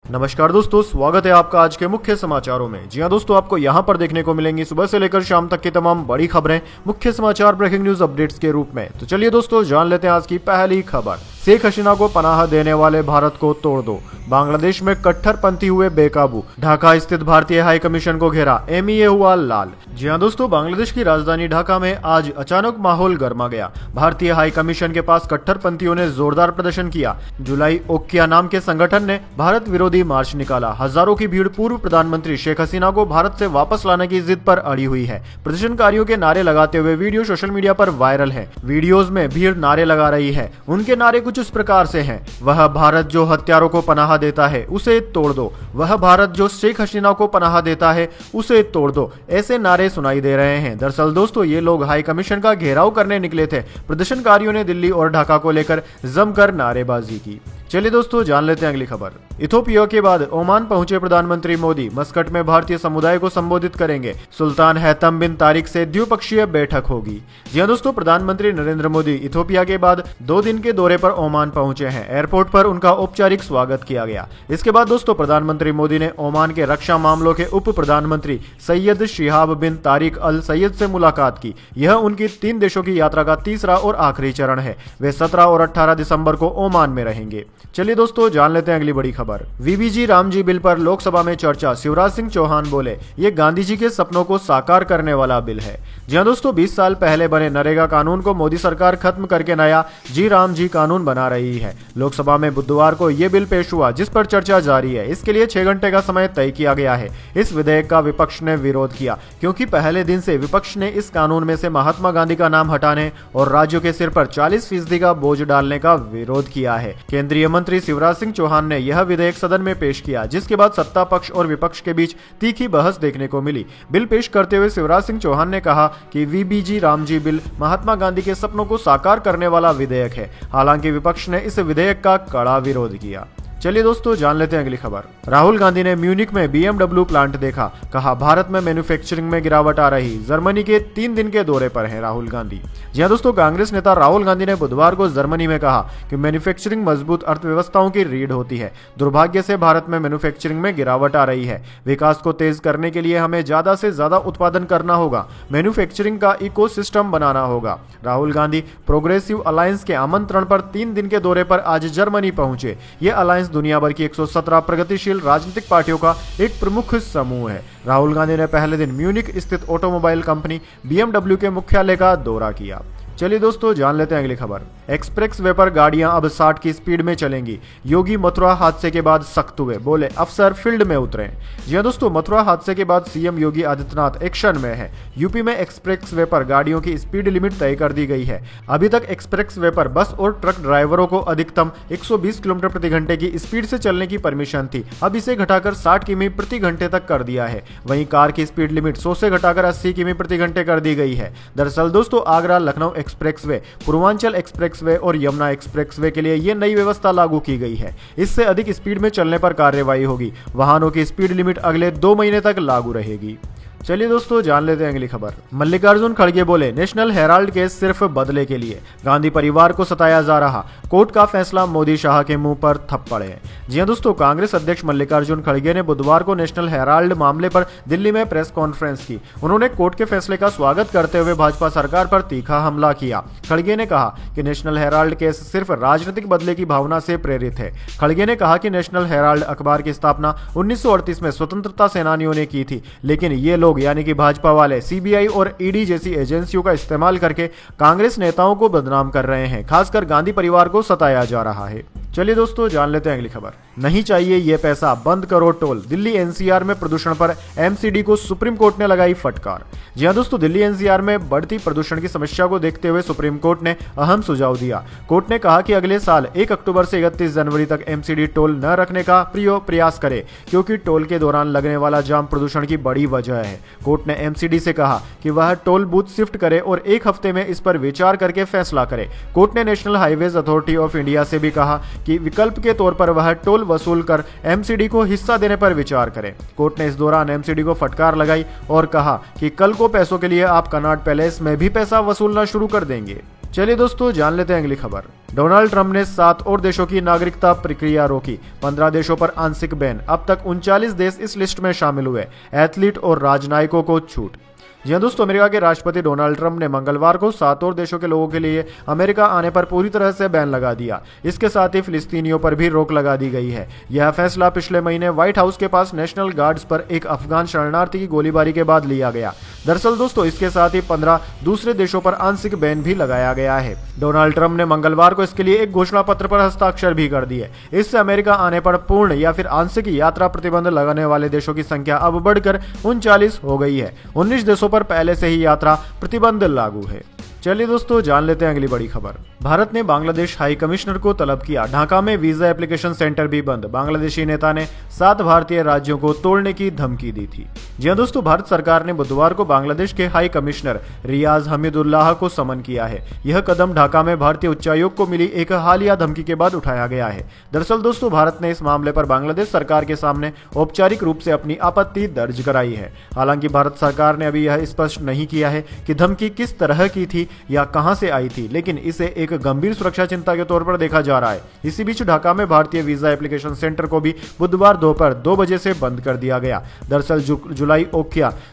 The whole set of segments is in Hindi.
नमस्कार दोस्तों, स्वागत है आपका आज के मुख्य समाचारों में। जी हां दोस्तों, आपको यहां पर देखने को मिलेंगी सुबह से लेकर शाम तक की तमाम बड़ी खबरें मुख्य समाचार ब्रेकिंग न्यूज अपडेट्स के रूप में। तो चलिए दोस्तों, जान लेते हैं आज की पहली खबर। शेख हसीना को पनाह देने वाले भारत को तोड़ दो, बांग्लादेश में कट्टरपंथी हुए बेकाबू, ढाका स्थित भारतीय हाई कमीशन को घेरा, एमईए हुआ लाल। जी हां दोस्तों, बांग्लादेश की राजधानी ढाका में आज अचानक माहौल गर्मा गया। भारतीय हाई कमीशन के पास कट्टरपंथियों ने जोरदार प्रदर्शन किया। जुलाई ओक्या नाम के संगठन ने भारत विरोधी मार्च निकाला। हजारों की भीड़ पूर्व प्रधानमंत्री शेख हसीना को भारत से वापस लाने की जिद पर अड़ी हुई है। प्रदर्शनकारियों के नारे लगाते हुए वीडियो सोशल मीडिया पर वायरल है। वीडियोज में भीड़ नारे लगा रही है। उनके नारे कुछ इस प्रकार से हैं: वह भारत जो हत्यारों को पनाह देता है उसे तोड़ दो, वह भारत जो शेख हसीना को पनाह देता है उसे तोड़ दो। ऐसे नारे सुनाई दे रहे हैं। दरअसल दोस्तों, ये लोग हाई कमीशन का घेराव करने निकले थे। प्रदर्शनकारियों ने दिल्ली और ढाका को लेकर जमकर नारेबाजी की। चलिए दोस्तों, जान लेते हैं अगली खबर। इथोपिया के बाद ओमान पहुंचे प्रधानमंत्री मोदी, मस्कट में भारतीय समुदाय को संबोधित करेंगे। सुल्तान हैतम बिन तारिक से द्विपक्षीय बैठक होगी। जी हां दोस्तों, प्रधानमंत्री नरेंद्र मोदी इथोपिया के बाद 2 दिन के दौरे पर ओमान पहुंचे हैं। एयरपोर्ट पर उनका औपचारिक स्वागत किया गया। इसके बाद दोस्तों, प्रधानमंत्री मोदी ने ओमान के रक्षा मामलों के उप प्रधानमंत्री सैयद शिहाब बिन तारिक अल सैयद से मुलाकात की। यह उनकी 3 देशों की यात्रा का तीसरा और आखिरी चरण है। वे 17 और 18 दिसंबर को ओमान में रहेंगे। चलिए दोस्तों, जान लेते हैं अगली बड़ी खबर। वीबीजी रामजी बिल पर लोकसभा में चर्चा। शिवराज सिंह चौहान बोले, ये गांधी जी के सपनों को साकार करने वाला बिल है। जी हां दोस्तों, 20 साल पहले बने नरेगा कानून को मोदी सरकार खत्म करके नया जी राम जी कानून बना रही है। लोकसभा में बुधवार को ये बिल पेश हुआ, जिस पर चर्चा जारी है। इसके लिए 6 घंटे का समय तय किया गया है। इस विधेयक का विपक्ष ने विरोध किया, क्योंकि पहले दिन से विपक्ष ने इस कानून में से महात्मा गांधी का नाम हटाने और राज्यों के सिर पर 40% का बोझ डालने का विरोध किया है। केंद्रीय मंत्री शिवराज सिंह चौहान ने यह विधेयक सदन में पेश किया, जिसके बाद सत्ता पक्ष और विपक्ष के बीच तीखी बहस देखने को मिली। बिल पेश करते हुए शिवराज सिंह चौहान ने कहा कि वीबीजी रामजी बिल महात्मा गांधी के सपनों को साकार करने वाला विधेयक है। हालांकि विपक्ष ने इस विधेयक का कड़ा विरोध किया। चलिए दोस्तों, जान लेते हैं अगली खबर। राहुल गांधी ने म्यूनिक में BMW प्लांट देखा, कहा भारत में मैन्युफैक्चरिंग में गिरावट आ रही। जर्मनी के 3 दिन के दौरे पर हैं राहुल गांधी। जी हां दोस्तों, कांग्रेस नेता राहुल गांधी ने बुधवार को जर्मनी में कहा कि मैन्युफैक्चरिंग मजबूत अर्थव्यवस्थाओं की रीढ़ होती है। दुर्भाग्य से भारत में मैन्युफैक्चरिंग में गिरावट आ रही है। विकास को तेज करने के लिए हमें ज्यादा से ज्यादा उत्पादन करना होगा, मैन्युफैक्चरिंग का इकोसिस्टम बनाना होगा। राहुल गांधी प्रोग्रेसिव अलायंस के आमंत्रण पर 3 दिन के दौरे पर आज जर्मनी पहुंचे। ये अलायंस दुनिया भर की 117 प्रगतिशील राजनीतिक पार्टियों का एक प्रमुख समूह है। राहुल गांधी ने पहले दिन म्यूनिक स्थित ऑटोमोबाइल कंपनी BMW के मुख्यालय का दौरा किया। चलिए दोस्तों, जान लेते हैं अगली खबर। एक्सप्रेस वे पर गाड़ियां अब 60 की स्पीड में चलेंगी। योगी मथुरा हादसे के बाद सख्त हुए, बोले अफसर फील्ड में उतरे। जी हां दोस्तों, मथुरा हादसे के बाद सीएम योगी आदित्यनाथ एक्शन में है। यूपी में एक्सप्रेस वे पर गाड़ियों की स्पीड लिमिट तय कर दी गई है। अभी तक एक्सप्रेस वे पर बस और ट्रक ड्राइवरों को अधिकतम 120 किलोमीटर प्रति घंटे की स्पीड से चलने की परमिशन थी। अब इसे घटाकर 60 किमी प्रति घंटे तक कर दिया है। वहीं कार की स्पीड लिमिट 100 से घटाकर 80 किमी प्रति घंटे कर दी गई है। दरअसल दोस्तों, आगरा लखनऊ एक्सप्रेसवे, पूर्वांचल एक्सप्रेसवे और यमुना एक्सप्रेसवे के लिए ये नई व्यवस्था लागू की गई है। इससे अधिक स्पीड में चलने पर कार्रवाई होगी। वाहनों की स्पीड लिमिट अगले 2 महीने तक लागू रहेगी। चलिए दोस्तों, जान लेते हैं अगली खबर। मल्लिकार्जुन खड़गे बोले, नेशनल हेराल्ड केस सिर्फ बदले के लिए, गांधी परिवार को सताया जा रहा। कोर्ट का फैसला मोदी शाह के मुंह पर थप्पड़ है। जी हां दोस्तों, कांग्रेस अध्यक्ष मल्लिकार्जुन खड़गे ने बुधवार को नेशनल हेराल्ड मामले पर दिल्ली में प्रेस कॉन्फ्रेंस की। उन्होंने कोर्ट के फैसले का स्वागत करते हुए भाजपा सरकार पर तीखा हमला किया। खड़गे ने कहा कि नेशनल हेराल्ड केस सिर्फ राजनीतिक बदले की भावना से प्रेरित है। खड़गे ने कहा कि नेशनल हेराल्ड अखबार की स्थापना 1938 में स्वतंत्रता सेनानियों ने की थी, लेकिन ये लोग यानी कि भाजपा वाले सीबीआई और ईडी जैसी एजेंसियों का इस्तेमाल करके कांग्रेस नेताओं को बदनाम कर रहे हैं। खासकर गांधी परिवार को सताया जा रहा है। चलिए दोस्तों, जान लेते हैं अगली खबर। नहीं चाहिए ये पैसा, बंद करो टोल। दिल्ली एनसीआर में प्रदूषण पर एमसीडी को सुप्रीम कोर्ट ने लगाई फटकार। जी हां दोस्तों, दिल्ली एनसीआर में बढ़ती प्रदूषण की समस्या को देखते हुए सुप्रीम कोर्ट ने अहम सुझाव दिया। कोर्ट ने कहा कि अगले साल 1 अक्टूबर से 31 जनवरी तक एमसीडी टोल न रखने का प्रयास करे, क्योंकि टोल के दौरान लगने वाला जाम प्रदूषण की बड़ी वजह है। कोर्ट ने एमसीडी से कहा कि वह टोल बूथ शिफ्ट करे और 1 हफ्ते में इस पर विचार करके फैसला करे। कोर्ट ने national highways authority of India से भी कहा कि विकल्प के तौर पर वह टोल वसूल कर एमसीडी को हिस्सा देने पर विचार करें। कोर्ट ने इस दौरान एमसीडी को फटकार लगाई और कहा कि कल को पैसों के लिए आप कनॉट पैलेस में भी पैसा वसूलना शुरू कर देंगे। चलिए दोस्तों जान लेते हैं अगली खबर। डोनाल्ड ट्रंप ने 7 और देशों की नागरिकता प्रक्रिया रोकी, 15 देशों पर आंशिक बैन। अब तक 39 देश इस लिस्ट में शामिल हुए, एथलीट और राजनयिकों को छूट। जी हाँ दोस्तों, अमेरिका के राष्ट्रपति डोनाल्ड ट्रंप ने मंगलवार को 7 और देशों के लोगों के लिए अमेरिका आने पर पूरी तरह से बैन लगा दिया। इसके साथ ही फिलिस्तीनियों पर भी रोक लगा दी गई है। यह फैसला पिछले महीने व्हाइट हाउस के पास नेशनल गार्ड्स पर एक अफगान शरणार्थी की गोलीबारी के बाद लिया गया। दरअसल दोस्तों इसके साथ ही 15 दूसरे देशों पर आंशिक बैन भी लगाया गया है। डोनाल्ड ट्रंप ने मंगलवार को इसके लिए एक घोषणा पत्र पर हस्ताक्षर भी कर दिए। इससे अमेरिका आने पर पूर्ण या फिर आंशिक यात्रा प्रतिबंध लगाने वाले देशों की संख्या अब बढ़कर 39 हो गई है। 19 देशों पर पहले से ही यात्रा प्रतिबंध लागू है। चलिए दोस्तों जान लेते हैं अगली बड़ी खबर। भारत ने बांग्लादेश हाई कमिश्नर को तलब किया, ढाका में वीजा एप्लीकेशन सेंटर भी बंद। बांग्लादेशी नेता ने 7 भारतीय राज्यों को तोड़ने की धमकी दी थी। जी हां दोस्तों, भारत सरकार ने बुधवार को बांग्लादेश के हाई कमिश्नर रियाज हमीदुल्लाह को समन किया है। यह कदम ढाका में भारतीय उच्चायोग को मिली एक हालिया धमकी के बाद उठाया गया है। दरअसल दोस्तों भारत ने इस मामले पर बांग्लादेश सरकार के सामने औपचारिक रूप से अपनी आपत्ति दर्ज कराई है। हालांकि भारत सरकार ने अभी यह स्पष्ट नहीं किया है कि धमकी किस तरह की थी या कहां से आई थी, लेकिन इसे एक गंभीर सुरक्षा चिंता के तौर पर देखा जा रहा है। इसी बीच ढाका में भारतीय वीजा एप्लीकेशन सेंटर को भी बुधवार दोपहर 2 बजे से बंद कर दिया गया। दरअसल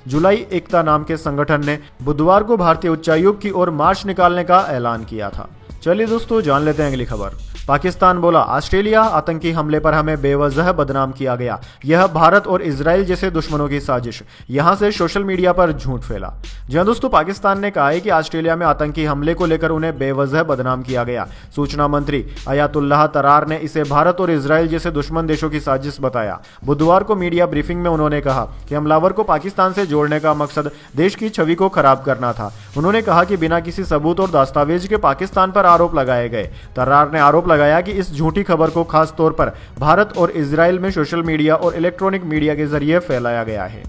जुलाई एकता नाम के संगठन ने बुधवार को भारतीय उच्चायोग की ओर मार्च निकालने का ऐलान किया था। चलिए दोस्तों जान लेते हैं अगली खबर। पाकिस्तान बोला, ऑस्ट्रेलिया आतंकी हमले पर हमें बेवजह बदनाम किया गया। यह भारत और इजराइल जैसे दुश्मनों की साजिश। यहां से सोशल मीडिया पर झूठ फैला। जी हां दोस्तों, पाकिस्तान ने कहा है कि ऑस्ट्रेलिया में आतंकी हमले को लेकर उन्हें बेवजह बदनाम किया गया। सूचना मंत्री अयातुल्लाह तरार ने इसे भारत और इजराइल जैसे दुश्मन देशों की साजिश बताया। बुधवार को मीडिया ब्रीफिंग में उन्होंने कहा कि हमलावर को पाकिस्तान से जोड़ने का मकसद देश की छवि को खराब करना था। उन्होंने कहा कि बिना किसी सबूत और दस्तावेज के पाकिस्तान पर आरोप लगाए गए। तरार ने आरोप लगाया कि इस झूठी खबर को खास तौर पर भारत और इजराइल में सोशल मीडिया और इलेक्ट्रॉनिक मीडिया के जरिए फैलाया गया है।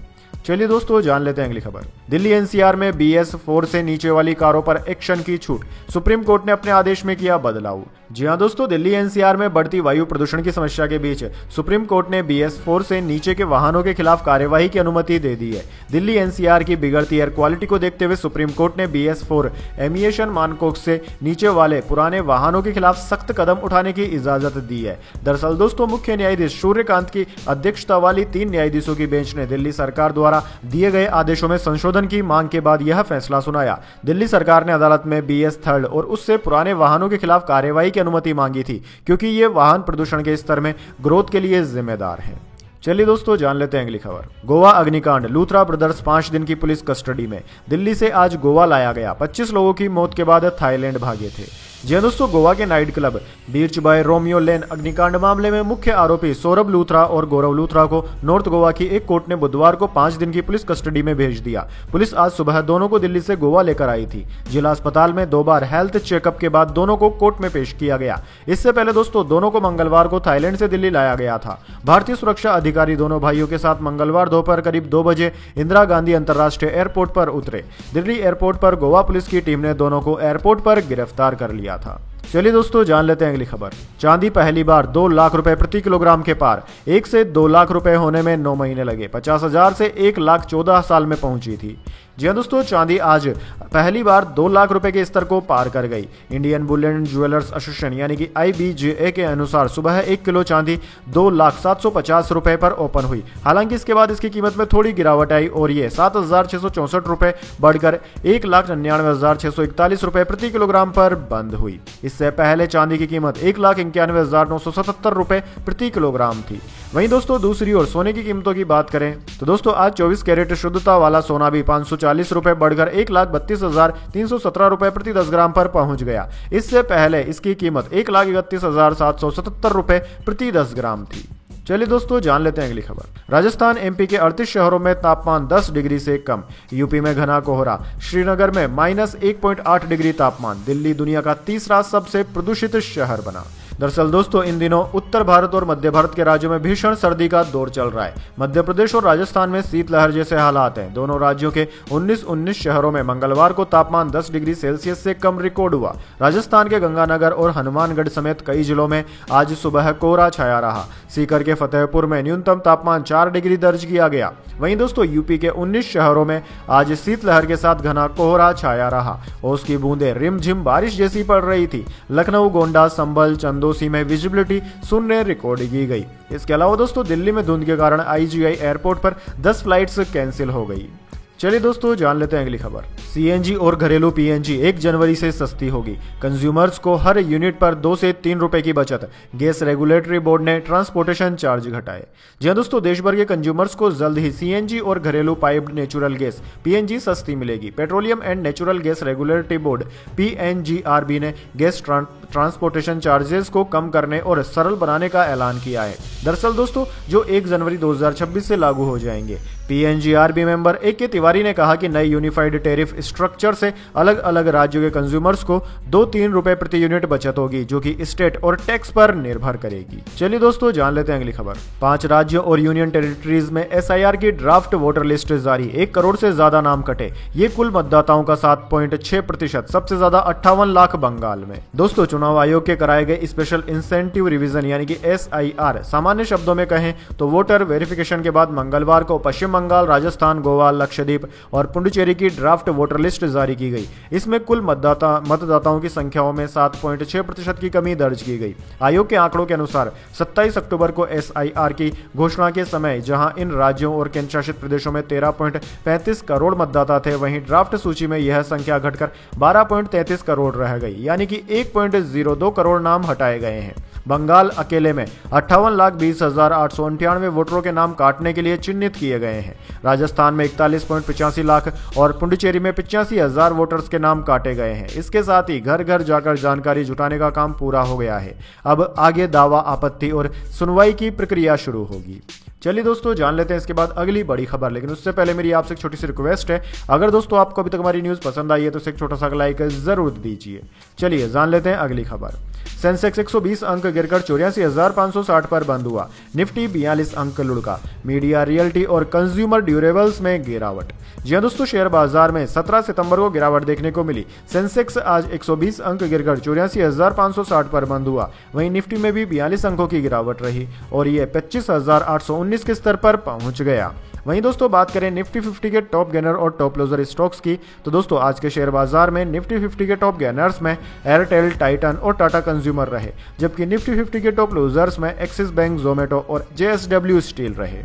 चलिए दोस्तों जान लेते हैं अगली खबर। दिल्ली एनसीआर में BS4 से नीचे वाली कारों पर एक्शन की छूट। सुप्रीम कोर्ट ने अपने आदेश में किया बदलाव। जी हां दोस्तों, दिल्ली एनसीआर में बढ़ती वायु प्रदूषण की समस्या के बीच सुप्रीम कोर्ट ने BS4 से नीचे के वाहनों के खिलाफ कार्यवाही की अनुमति दे दी है। दिल्ली एनसीआर की बिगड़ती एयर क्वालिटी को देखते हुए सुप्रीम कोर्ट ने BS4 एमिएशन मानकों से नीचे वाले पुराने वाहनों के खिलाफ सख्त कदम उठाने की इजाजत दी है। दरअसल दोस्तों मुख्य न्यायाधीश सूर्यकांत की अध्यक्षता वाली 3 न्यायाधीशों की बेंच ने दिल्ली सरकार द्वारा दिए गए आदेशों में संशोधन की मांग के बाद यह फैसला सुनाया। दिल्ली सरकार ने अदालत में BS3 और उससे पुराने वाहनों के खिलाफ कार्यवाही की अनुमति मांगी थी, क्योंकि ये वाहन प्रदूषण के स्तर में ग्रोथ के लिए जिम्मेदार हैं। चलिए दोस्तों जान लेते हैं अगली खबर। गोवा अग्निकांड, लूथरा ब्रदर्स 5 दिन की पुलिस कस्टडी में। दिल्ली से आज गोवा लाया गया। 25 लोगों की मौत के बाद थाईलैंड भागे थे। जी दोस्तों, गोवा के night club Birch by Romeo Lane अग्निकांड मामले में मुख्य आरोपी सौरभ लूथरा और गौरव लूथरा को नॉर्थ गोवा की एक कोर्ट ने बुधवार को 5 दिन की पुलिस कस्टडी में भेज दिया। पुलिस आज सुबह दोनों को दिल्ली से गोवा लेकर आई थी। जिला अस्पताल में 2 बार हेल्थ चेकअप के बाद दोनों को कोर्ट में पेश किया गया। इससे पहले दोस्तों दोनों को मंगलवार को थाईलैंड से दिल्ली लाया गया था। भारतीय सुरक्षा अधिकारी दोनों भाइयों के साथ मंगलवार दोपहर करीब 2 बजे इंदिरा गांधी अंतर्राष्ट्रीय एयरपोर्ट पर उतरे। दिल्ली एयरपोर्ट पर गोवा पुलिस की टीम ने दोनों को एयरपोर्ट पर गिरफ्तार कर लिया था। चलिए दोस्तों जान लेते हैं अगली खबर। चांदी पहली बार 2 लाख रुपए प्रति किलोग्राम के पार। 1 से 2 लाख रुपए होने में 9 महीने लगे। 50,000 से 1 लाख 14 साल में पहुंची थी। जी हाँ दोस्तों, चांदी आज पहली बार 2 लाख रुपए के स्तर को पार कर गई। इंडियन बुलियन ज्वेलर्स एसोसिएशन यानी कि IBJA के अनुसार सुबह 1 किलो चांदी 2,750,000 रुपए पर ओपन हुई। हालांकि इसके बाद इसकी कीमत में थोड़ी गिरावट आई और ये 7,664 रुपए बढ़कर 1,99,641 रुपए प्रति किलोग्राम पर बंद हुई। इससे पहले चांदी की कीमत 1,91,977 रुपए प्रति किलोग्राम थी। वहीं दोस्तों दूसरी ओर सोने की कीमतों की बात करें तो दोस्तों आज 24 कैरेट शुद्धता वाला सोना भी 540 रुपए बढ़कर 1,32,317 रुपए प्रति 10 ग्राम पर पहुंच गया। इससे पहले इसकी कीमत 1,31,777 रुपए प्रति 10 ग्राम थी। चलिए दोस्तों जान लेते हैं अगली खबर। राजस्थान MP के 38 शहरों में तापमान 10 डिग्री से कम। यूपी में घना कोहरा। श्रीनगर में -1.8 डिग्री तापमान। दिल्ली दुनिया का तीसरा सबसे प्रदूषित शहर बना। दरअसल दोस्तों इन दिनों उत्तर भारत और मध्य भारत के राज्यों में भीषण सर्दी का दौर चल रहा है। मध्य प्रदेश और राजस्थान में शीतलहर जैसे हालात हैं। दोनों राज्यों के 19 शहरों में मंगलवार को तापमान 10 डिग्री सेल्सियस से कम रिकॉर्ड हुआ। राजस्थान के गंगानगर और हनुमानगढ़ समेत कई जिलों में आज सुबह कोहरा छाया रहा। सीकर के फतेहपुर में न्यूनतम तापमान 4 डिग्री दर्ज किया गया। वहीं दोस्तों यूपी के 19 शहरों में आज शीतलहर के साथ घना कोहरा छाया रहा और उसकी बूंदें रिमझिम बारिश जैसी पड़ रही थी। लखनऊ, गोंडा, संभल, चंदौसी में विजिबिलिटी 0 रिकॉर्ड की गई। इसके अलावा दोस्तों दिल्ली में धुंध के कारण IGI एयरपोर्ट पर 10 फ्लाइट्स कैंसिल हो गई। चलिए दोस्तों जान लेते हैं अगली खबर। CNG और घरेलू PNG 1 जनवरी से सस्ती होगी। कंज्यूमर्स को हर यूनिट पर 2 से 3 रुपए की बचत। गैस रेगुलेटरी बोर्ड ने ट्रांसपोर्टेशन चार्ज घटाए। जी हां दोस्तों, देश भर के कंज्यूमर्स को जल्द ही CNG और घरेलू पाइप्ड नेचुरल गैस PNG सस्ती मिलेगी। Petroleum and natural gas regulatory board PNGRB ने गैस ट्रांसपोर्टेशन चार्जेस को कम करने और सरल बनाने का ऐलान किया है। दरअसल दोस्तों जो 1 जनवरी 2026 से लागू हो जाएंगे। PNGRB मेंबर AK तिवारी ने कहा कि नई यूनिफाइड टैरिफ स्ट्रक्चर से अलग अलग राज्यों के कंज्यूमर्स को 2-3 रुपए प्रति यूनिट बचत होगी, जो कि स्टेट और टैक्स पर निर्भर करेगी। चलिए दोस्तों जान लेते हैं अगली खबर। 5 राज्यों और यूनियन टेरिटरीज में SIR की ड्राफ्ट वोटर लिस्ट जारी। 1 करोड़ से ज्यादा नाम कटे। ये कुल मतदाताओं का 7.6%। सबसे ज्यादा 58 लाख बंगाल में। दोस्तों चुनाव आयोग के कराए गए स्पेशल इंसेंटिव रिवीजन यानी कि SIR, सामान्य शब्दों में कहें तो वोटर वेरिफिकेशन के बाद मंगलवार को पश्चिम बंगाल, राजस्थान, गोवा, लक्षद्वीप और पुडुचेरी की ड्राफ्ट वोटर लिस्ट जारी की गई। इसमें कुल मतदाताओं की संख्याओं में 7.6% की कमी दर्ज की गई। आयोग के आंकड़ों के अनुसार 27 अक्टूबर को SIR की घोषणा के समय जहां इन राज्यों और केंद्र शासित प्रदेशों में 13.35 करोड़ मतदाता थे, वहीं ड्राफ्ट सूची में यह संख्या घटकर 12.33 करोड़ रह गई, यानी कि 1.02 करोड़ नाम हटाए गए हैं। बंगाल अकेले में 58,20,898 वोटरों के नाम काटने के लिए चिन्हित किए गए हैं। राजस्थान में 41.85 लाख और पुडुचेरी में 85,000 वोटर्स के नाम काटे गए हैं। इसके साथ ही घर घर जाकर जानकारी जुटाने का काम पूरा हो गया है। अब आगे दावा, आपत्ति और सुनवाई की प्रक्रिया शुरू होगी। चलिए दोस्तों जान लेते हैं इसके बाद अगली बड़ी खबर, लेकिन उससे पहले मेरी आपसे एक छोटी सी रिक्वेस्ट है। अगर दोस्तों आपको अभी तक हमारी न्यूज़ पसंद आई है तो इसे एक छोटा सा लाइक जरूर दीजिए। चलिए जान लेते हैं अगली खबर। सेंसेक्स 120 अंक गिरकर 84,560 पर बंद हुआ। निफ्टी 42 अंक लुढ़का। मीडिया, रियल्टी और कंज्यूमर ड्यूरेबल्स में गिरावट। जी हां दोस्तों, शेयर बाजार में 17 सितंबर को गिरावट देखने को मिली। सेंसेक्स आज 120 अंक गिरकर 84,560 पर बंद हुआ। वहीं निफ्टी में भी 42 अंकों की गिरावट रही और ये 25,819 के स्तर पर पहुंच गया। वहीं दोस्तों बात करें निफ्टी 50 के टॉप गेनर और टॉप लूजर स्टॉक्स की, तो दोस्तों आज के शेयर बाजार में निफ्टी 50 के टॉप गेनर्स में एयरटेल, टाइटन और टाटा कंज्यूमर रहे, जबकि निफ्टी 50 के टॉप लूजर्स में एक्सिस बैंक, जोमेटो और JSW स्टील रहे।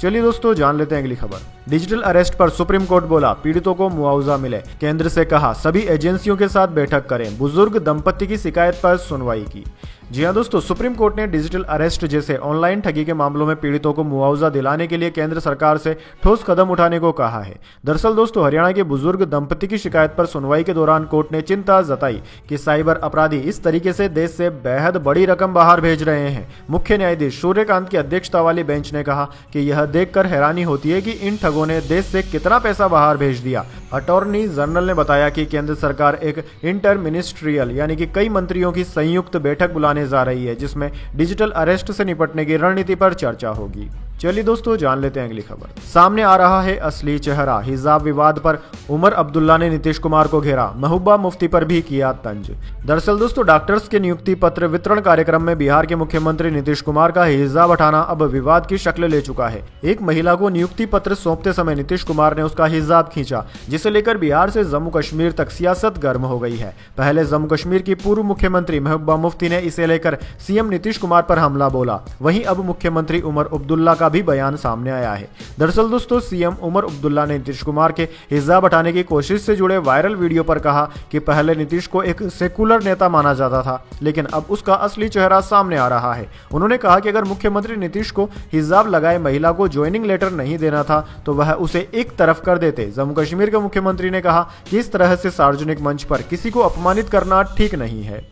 चलिए दोस्तों जान लेते हैं अगली खबर। डिजिटल अरेस्ट पर सुप्रीम कोर्ट बोला पीड़ितों को मुआवजा मिले। केंद्र से कहा सभी एजेंसियों के साथ बैठक करें। बुजुर्ग दंपति की शिकायत पर सुनवाई की। जी हां दोस्तों, सुप्रीम कोर्ट ने डिजिटल अरेस्ट जैसे ऑनलाइन ठगी के मामलों में पीड़ितों को मुआवजा दिलाने के लिए केंद्र सरकार से ठोस कदम उठाने को कहा है। दरअसल दोस्तों हरियाणा के बुजुर्ग दंपति की शिकायत पर सुनवाई के दौरान कोर्ट ने चिंता जताई कि साइबर अपराधी इस तरीके से देश से बेहद बड़ी रकम बाहर भेज रहे हैं। मुख्य न्यायाधीश सूर्यकांत की अध्यक्षता वाली बेंच ने कहा कि यह देखकर हैरानी होती है कि इन ठगों ने देश से कितना पैसा बाहर भेज दिया। अटॉर्नी जनरल ने बताया कि केंद्र सरकार एक इंटर मिनिस्ट्रियल यानी कि कई मंत्रियों की संयुक्त बैठक बुलाने जा रही है, जिसमें डिजिटल अरेस्ट से निपटने की रणनीति पर चर्चा होगी। चलिए दोस्तों जान लेते हैं अगली खबर। सामने आ रहा है असली चेहरा। हिजाब विवाद पर उमर अब्दुल्ला ने नीतीश कुमार को घेरा। महबूबा मुफ्ती पर भी किया तंज। दरअसल दोस्तों डॉक्टर्स के नियुक्ति पत्र वितरण कार्यक्रम में बिहार के मुख्यमंत्री नीतीश कुमार का हिजाब हटाना अब विवाद की शक्ल ले चुका है। एक महिला को नियुक्ति पत्र सौंपते समय नीतीश कुमार ने उसका हिजाब खींचा, जिसे लेकर बिहार से जम्मू कश्मीर तक सियासत गर्म हो गई है। पहले जम्मू कश्मीर की पूर्व मुख्यमंत्री महबूबा मुफ्ती ने इसे लेकर सीएम नीतीश कुमार पर हमला बोला। वहीं अब मुख्यमंत्री उमर अब्दुल्ला का भी बयान सामने आया है। दरअसल दोस्तों सीएम उमर अब्दुल्ला ने नीतीश कुमार के हिजाब हटाने की कोशिश से जुड़े वायरल वीडियो पर कहा कि पहले नीतीश को एक सेकुलर नेता माना जाता था, लेकिन अब उसका असली चेहरा सामने आ रहा है। उन्होंने कहा कि अगर मुख्यमंत्री नीतीश को हिजाब लगाए महिला को ज्वाइनिंग लेटर नहीं देना था तो वह उसे एक तरफ कर देते। जम्मू कश्मीर के मुख्यमंत्री ने कहा कि इस तरह से सार्वजनिक मंच पर किसी को अपमानित करना ठीक नहीं है।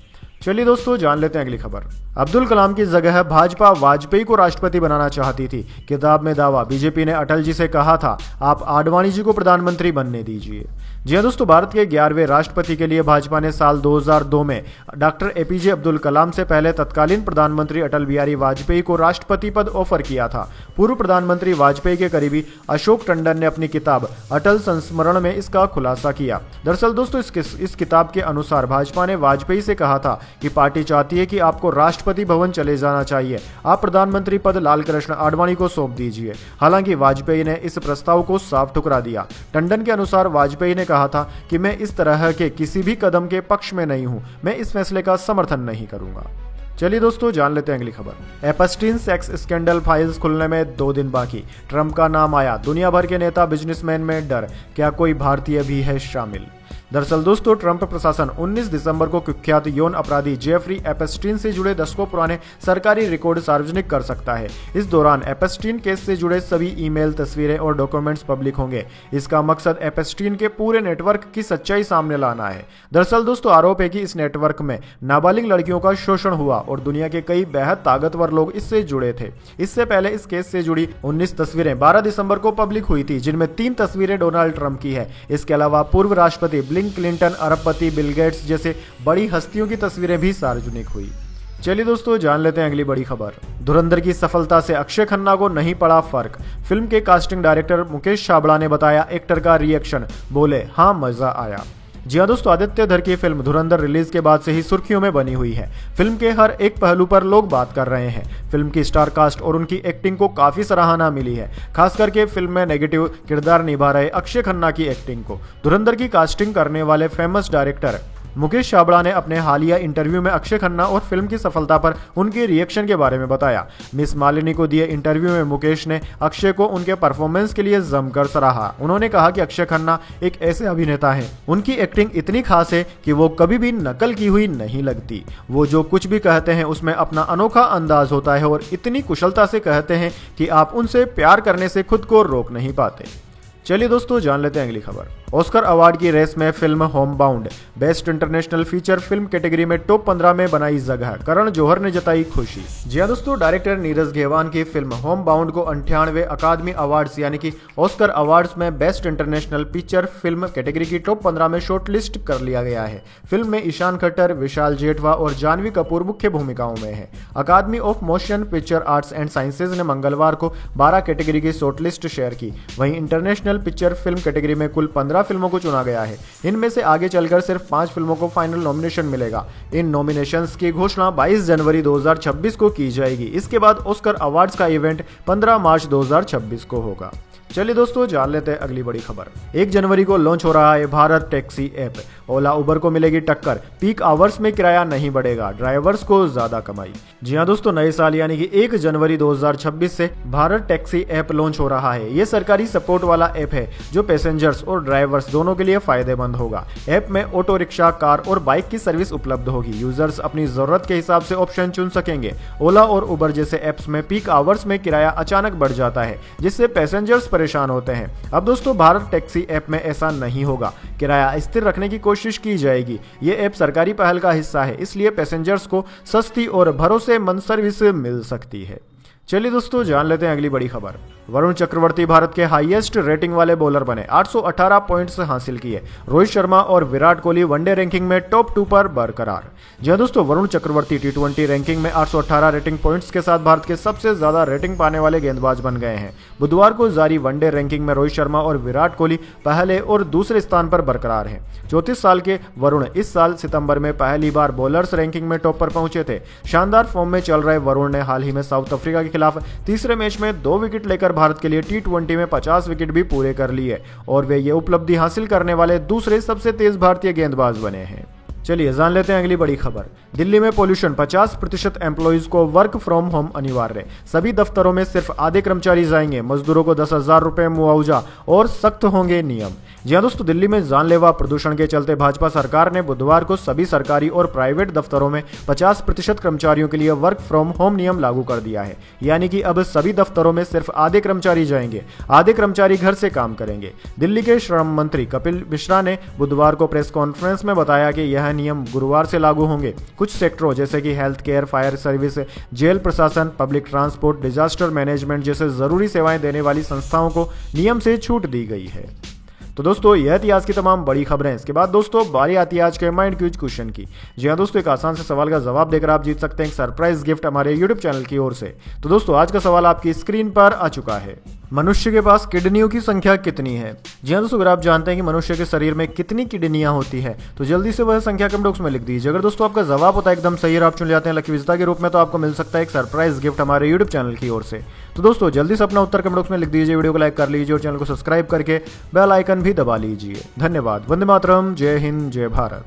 चलिए दोस्तों जान लेते हैं अगली खबर। अब्दुल कलाम की जगह भाजपा वाजपेयी को राष्ट्रपति बनाना चाहती थी। किताब में दावा, बीजेपी ने अटल जी से कहा था आप आडवाणी जी को प्रधानमंत्री बनने दीजिए। जी हाँ दोस्तों, भारत के 11वें राष्ट्रपति के लिए भाजपा ने साल 2002 में डॉक्टर एपीजे अब्दुल कलाम से पहले तत्कालीन प्रधानमंत्री अटल बिहारी वाजपेयी को राष्ट्रपति पद ऑफर किया था। पूर्व प्रधानमंत्री वाजपेयी के करीबी अशोक टंडन ने अपनी किताब अटल संस्मरण में इसका खुलासा किया। दरअसल दोस्तों इस किताब के अनुसार भाजपा ने वाजपेयी से कहा था कि पार्टी चाहती है कि आपको राष्ट्रपति भवन चले जाना चाहिए, आप प्रधानमंत्री पद लालकृष्ण आडवाणी को सौंप दीजिए। हालांकि वाजपेयी ने इस प्रस्ताव को साफ ठुकरा दिया। टंडन के अनुसार वाजपेयी ने कहा था कि मैं इस तरह के किसी भी कदम के पक्ष में नहीं हूं, मैं इस फैसले का समर्थन नहीं करूंगा। चलिए दोस्तों जान लेते हैं अगली खबर। एपस्टीन सेक्स स्कैंडल फाइल्स खुलने में 2 दिन बाकी, ट्रंप का नाम आया, दुनिया भर के नेता बिजनेसमैन में डर, क्या कोई भारतीय भी है शामिल। दरअसल दोस्तों ट्रंप प्रशासन 19 दिसंबर को कुख्यात यौन अपराधी जेफरी एपस्टीन से जुड़े दशकों पुराने सरकारी रिकॉर्ड सार्वजनिक कर सकता है। इस दौरान एपस्टीन केस से जुड़े सभी ईमेल, तस्वीरें और डॉक्यूमेंट्स पब्लिक होंगे। इसका मकसद एपस्टीन के पूरे नेटवर्क की सच्चाई सामने लाना है। दरअसल दोस्तों आरोप है कि इस नेटवर्क में नाबालिग लड़कियों का शोषण हुआ और दुनिया के कई बेहद ताकतवर लोग इससे जुड़े थे। इससे पहले इस केस से जुड़ी 19 तस्वीरें 12 दिसंबर को पब्लिक हुई थी, जिनमें 3 तस्वीरें डोनाल्ड ट्रंप की है। इसके अलावा पूर्व राष्ट्रपति बिल क्लिंटन, अरबपति बिल गेट्स जैसे बड़ी हस्तियों की तस्वीरें भी सार्वजनिक हुई। चलिए दोस्तों जान लेते हैं अगली बड़ी खबर। धुरंधर की सफलता से अक्षय खन्ना को नहीं पड़ा फर्क, फिल्म के कास्टिंग डायरेक्टर मुकेश छाबड़ा ने बताया एक्टर का रिएक्शन, बोले हाँ मजा आया। जी हाँ दोस्तों, आदित्य धर की फिल्म धुरंधर रिलीज के बाद से ही सुर्खियों में बनी हुई है। फिल्म के हर एक पहलू पर लोग बात कर रहे हैं। फिल्म की स्टार कास्ट और उनकी एक्टिंग को काफी सराहना मिली है, खास करके फिल्म में नेगेटिव किरदार निभा रहे अक्षय खन्ना की एक्टिंग को। धुरंधर की कास्टिंग करने वाले फेमस डायरेक्टर मुकेश छाबड़ा ने अपने हालिया इंटरव्यू में अक्षय खन्ना और फिल्म की सफलता पर उनके रिएक्शन के बारे में बताया। मिस मालिनी को दिए इंटरव्यू में मुकेश ने अक्षय को उनके परफॉर्मेंस के लिए जमकर सराहा। उन्होंने कहा कि अक्षय खन्ना एक ऐसे अभिनेता हैं, उनकी एक्टिंग इतनी खास है कि वो कभी भी नकल की हुई नहीं लगती। वो जो कुछ भी कहते हैं उसमें अपना अनोखा अंदाज होता है और इतनी कुशलता से कहते हैं कि आप उनसे प्यार करने से खुद को रोक नहीं पाते। चलिए दोस्तों जान लेते हैं अगली खबर। ऑस्कर अवार्ड की रेस में film home bound best international feature film category में टॉप 15 में बनाई जगह, करण जौहर ने जताई खुशी। जी हाँ दोस्तों, डायरेक्टर नीरज घेवान की फिल्म होम बाउंड को 98वें अकादमी अवार्ड्स यानी कि ऑस्कर अवार्ड्स में best international feature film category की टॉप 15 में शॉर्टलिस्ट कर लिया गया है। फिल्म में ईशान खट्टर, विशाल जेठवा और जानवी कपूर मुख्य भूमिकाओं में है। Academy of Motion Picture Arts and Sciences ने मंगलवार को 12 कैटेगरी की शॉर्टलिस्ट शेयर की। वहीं इंटरनेशनल पिक्चर फिल्म कैटेगरी में कुल 15 फिल्मों को चुना गया है। इनमें से आगे चलकर सिर्फ 5 फिल्मों को फाइनल नॉमिनेशन मिलेगा। इन नॉमिनेशंस की घोषणा 22 जनवरी 2026 को की जाएगी। इसके बाद ऑस्कर अवार्ड्स का इवेंट 15 मार्च 2026 को होगा। चलिए दोस्तों जान लेते हैं अगली बड़ी खबर। 1 जनवरी को लॉन्च हो रहा है भारत टैक्सी ऐप। ओला उबर को मिलेगी टक्कर, पीक आवर्स में किराया नहीं बढ़ेगा, ड्राइवर्स को ज्यादा कमाई। जी हाँ दोस्तों, नए साल यानी कि 1 जनवरी 2026 से भारत टैक्सी ऐप लॉन्च हो रहा है। ये सरकारी सपोर्ट वाला ऐप है जो पैसेंजर्स और ड्राइवर्स दोनों के लिए फायदेमंद होगा। ऐप में ऑटो रिक्शा, कार और बाइक की सर्विस उपलब्ध होगी। यूजर्स अपनी जरूरत के हिसाब से ऑप्शन चुन सकेंगे। ओला और उबर जैसे ऐप्स में पीक आवर्स में किराया अचानक बढ़ जाता है, जिससे पैसेंजर्स परेशान होते हैं। अब दोस्तों भारत टैक्सी ऐप में ऐसा नहीं होगा। किराया स्थिर रखने की कोशिश की जाएगी। ये ऐप सरकारी पहल का हिस्सा है, इसलिए पैसेंजर्स को सस्ती और भरोसेमंद सर्विस मिल सकती है। चलिए दोस्तों जान लेते हैं अगली बड़ी खबर। वरुण चक्रवर्ती भारत के हाईएस्ट रेटिंग वाले बॉलर बने, 818 पॉइंट्स हासिल किए। रोहित शर्मा और विराट कोहली वनडे रैंकिंग में टॉप 2 पर बरकरार। जी हां दोस्तों, वरुण चक्रवर्ती T20 रैंकिंग में 818 रेटिंग पॉइंट्स के साथ भारत के सबसे ज्यादा रेटिंग पाने वाले गेंदबाज बन गए हैं। बुधवार को जारी वनडे रैंकिंग में रोहित शर्मा और विराट कोहली पहले और दूसरे स्थान पर बरकरार हैं। 34 साल के वरुण इस साल सितंबर में पहली बार बॉलर्स रैंकिंग में टॉप पर पहुंचे थे। शानदार फॉर्म में चल रहे वरुण ने हाल ही में साउथ अफ्रीका के खिलाफ तीसरे मैच में 2 विकेट लेकर भारत के लिए T20 में 50 विकेट भी पूरे कर लिए और वे ये उपलब्धि हासिल करने वाले दूसरे सबसे तेज भारतीय गेंदबाज बने हैं। चलिए जान लेते हैं अगली बड़ी खबर। दिल्ली में पोल्यूशन, 50% एम्प्लॉइज को वर्क फ्रॉम होम अनिवार्य। सभी दफ्तरों में सिर्फ आधे कर्मचारी जाएंगे। मजदूरों को 10,000 रुपए मुआवजा और सख्त होंगे नियम। जी हाँ दोस्तों, दिल्ली में जानलेवा प्रदूषण के चलते भाजपा सरकार ने बुधवार को सभी सरकारी और प्राइवेट दफ्तरों में 50% कर्मचारियों के लिए वर्क फ्रॉम होम नियम लागू कर दिया है। यानी कि अब सभी दफ्तरों में सिर्फ आधे कर्मचारी जाएंगे, आधे कर्मचारी घर से काम करेंगे। दिल्ली के श्रम मंत्री कपिल मिश्रा ने बुधवार को प्रेस कॉन्फ्रेंस में बताया कि यह नियम गुरुवार से लागू होंगे। कुछ सेक्टरों जैसे कि health care, fire service, jail प्रशासन, पब्लिक ट्रांसपोर्ट, डिजास्टर मैनेजमेंट जैसे जरूरी सेवाएं देने वाली संस्थाओं को नियम से छूट दी गई है। तो दोस्तों यह थी आज की तमाम बड़ी खबरें। इसके बाद दोस्तों बारी आती है आज के माइंड क्यूज क्वेश्चन की। जी हाँ दोस्तों, एक आसान से सवाल का जवाब देकर आप जीत सकते हैं एक सरप्राइज गिफ्ट हमारे यूट्यूब चैनल की ओर से। तो दोस्तों आज का सवाल आपकी स्क्रीन पर आ चुका है। मनुष्य के पास किडनियों की संख्या कितनी है? जी हाँ दोस्तों, अगर आप जानते हैं कि मनुष्य के शरीर में कितनी किडनियां होती है तो जल्दी से वह संख्या कमेंट बॉक्स में लिख दीजिए। अगर दोस्तों आपका जवाब होता है एकदम सही और आप चुन जाते हैं लकी विजेता के रूप में, तो आपको मिल सकता है एक सरप्राइज गिफ्ट हमारे यूट्यूब चैनल की ओर से। तो दोस्तों जल्दी से अपना उत्तर कमेंट बॉक्स में लिख दीजिए, वीडियो को लाइक कर लीजिए और चैनल को सब्सक्राइब करके बेल आइकन भी दबा लीजिए। धन्यवाद। वंदे मातरम। जय हिंद, जय भारत।